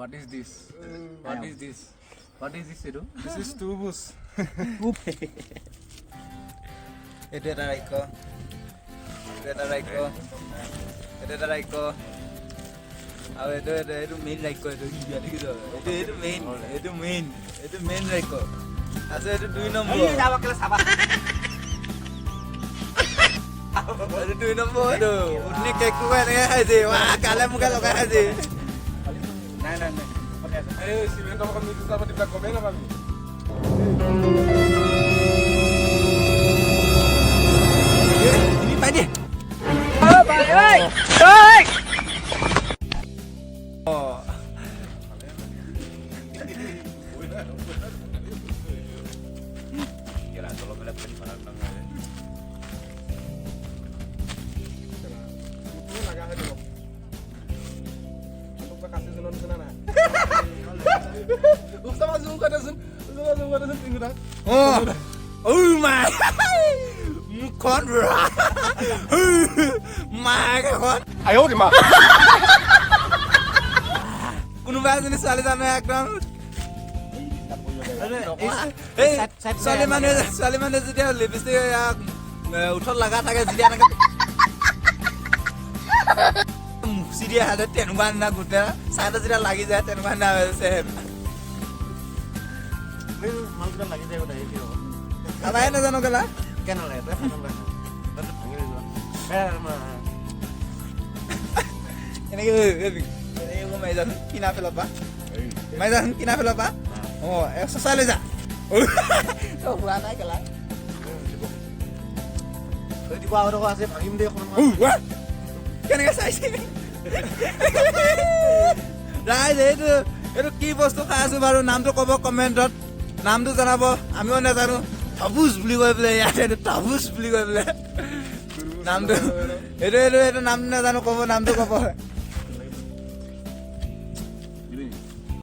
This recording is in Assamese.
What is this? What is this? What is this, Edu? This is tubus. Itu ada Raiko. Awe itu main Raiko itu jadi gitu. Itu main Raiko. Asal itu 2 nombor. Ayo jawab kelas apa? Ada 2 nombor tu. Ini keku kan aja. Wah, kalian muka lo kan aja. Nah. Ayo si Bento makan itu sama di belakang komen apa? Ini padi. Oh. Kira kalau melihat penyimpanan tangan. Ini lagak aja dong. Untuk kasih senang nah. Sama zoom kada sun tinggal dah. Oh my. Mukon bro. My god. Ayo di mah. কোনোবা এজনী ছোৱালী জানো একদম এই ছোৱালী মানে যেতিয়া লিপষ্টিক উঠত লগা থাকে যেতিয়া এনেকে মুচি দিয়া হাতে তেনেকুৱা নিচিনা গোটেই চাইডত যেতিয়া লাগি যায় তেনেকুৱা নিচিনা হৈছে মালকেইটা লাগি যায় গোটেই এইটো কাবাই নাজানো কেলা কেন লাগে তই খান লাগে তই ভাঙি যোৱা এনেকে এইবোৰ মাৰি যাচোন কিনা ফেলৰ পৰা মাৰি যাচোন কিনা ফেলৰ পৰা অঁ চচাই লৈ যা তই হোৱা নাই কেলা তই দিব আৰু আছে ভাঙিম দে অকণমান কেনেকে চাইছে ৰাইজ এইটো কি বস্তু খাই আছো বাৰু নামটো ক'ব কমেণ্টত নামটো জনাব আমিও নাজানো তবুজ বুলি কৈ পেলাই ইয়াতে তবুজ বুলি কৈ পেলাই নামটো এইটো নামটো নাজানো ক'ব নামটো ক'ব